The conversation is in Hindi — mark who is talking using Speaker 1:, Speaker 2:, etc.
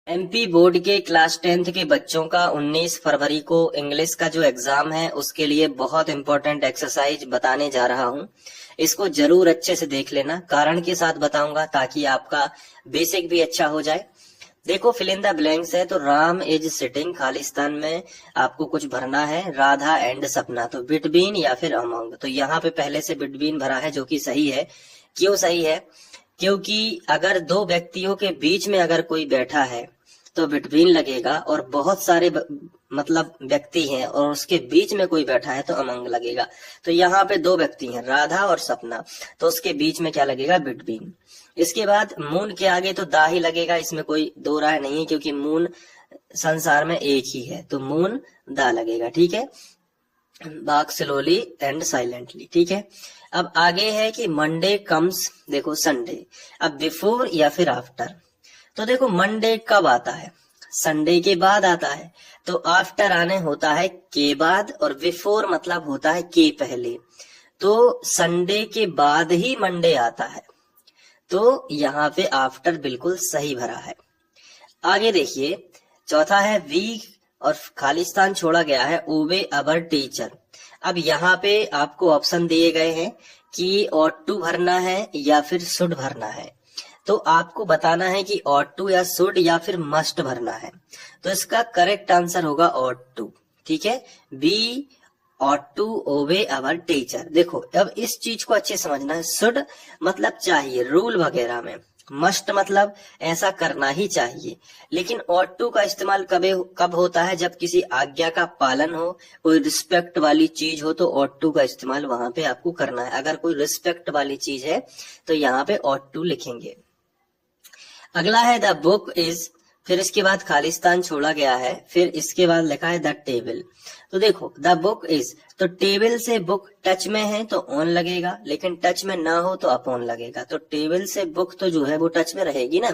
Speaker 1: एमपी बोर्ड के क्लास 10th के बच्चों का 19 फरवरी को इंग्लिश का जो एग्जाम है उसके लिए बहुत इंपॉर्टेंट एक्सरसाइज बताने जा रहा हूं। इसको जरूर अच्छे से देख लेना, कारण के साथ बताऊंगा ताकि आपका बेसिक भी अच्छा हो जाए। देखो, फिल इन द ब्लैंक्स है तो राम इज सिटिंग, खालिस्तान में आपको कुछ भरना है, राधा एंड सपना, तो बिटवीन या फिर अमंग। तो यहाँ पे पहले से बिटवीन भरा है जो कि सही है। क्यों सही है? क्योंकि अगर दो व्यक्तियों के बीच में अगर कोई बैठा है तो बिटवीन लगेगा, और बहुत सारे मतलब व्यक्ति हैं और उसके बीच में कोई बैठा है तो अमंग लगेगा। तो यहाँ पे दो व्यक्ति हैं, राधा और सपना, तो उसके बीच में क्या लगेगा? बिटवीन। इसके बाद मून के आगे तो दा ही लगेगा, इसमें कोई दो राय नहीं है, क्योंकि मून संसार में एक ही है, तो मून दा लगेगा। ठीक है, वॉक स्लोली एंड साइलेंटली। ठीक है, अब आगे है कि मंडे कम्स, देखो संडे, अब बिफोर या फिर आफ्टर। तो देखो, मंडे कब आता है? संडे के बाद आता है, तो आफ्टर आने होता है के बाद, और बिफोर मतलब होता है के पहले। तो संडे के बाद ही मंडे आता है, तो यहाँ पे आफ्टर बिल्कुल सही भरा है। आगे देखिए, चौथा है वीक और खालिस्तान छोड़ा गया है, ओबे अवर टीचर। अब यहाँ पे आपको ऑप्शन दिए गए हैं कि ऑट टू भरना है या फिर शुड भरना है। तो आपको बताना है कि ऑट टू या शुड या फिर मस्ट भरना है। तो इसका करेक्ट आंसर होगा ऑट टू। ठीक है, B ought to obey our teacher. देखो, अब इस चीज को अच्छे समझना है। शुड मतलब चाहिए, रूल वगैरह में। मस्ट मतलब ऐसा करना ही चाहिए। लेकिन ऑट टू का इस्तेमाल कब होता है? जब किसी आज्ञा का पालन हो, कोई रिस्पेक्ट वाली चीज हो, तो ऑट टू का इस्तेमाल वहां पे आपको करना है। अगर कोई रिस्पेक्ट वाली चीज है तो यहाँ पे ऑट टू लिखेंगे। अगला है द बुक इज, फिर इसके बाद खालिस्तान छोड़ा गया है, फिर इसके बाद लिखा है द टेबल। तो देखो, द बुक इज, तो टेबल से बुक टच में है तो ऑन लगेगा, लेकिन टच में ना हो तो अपॉन लगेगा। तो टेबल से बुक तो जो है वो टच में रहेगी ना।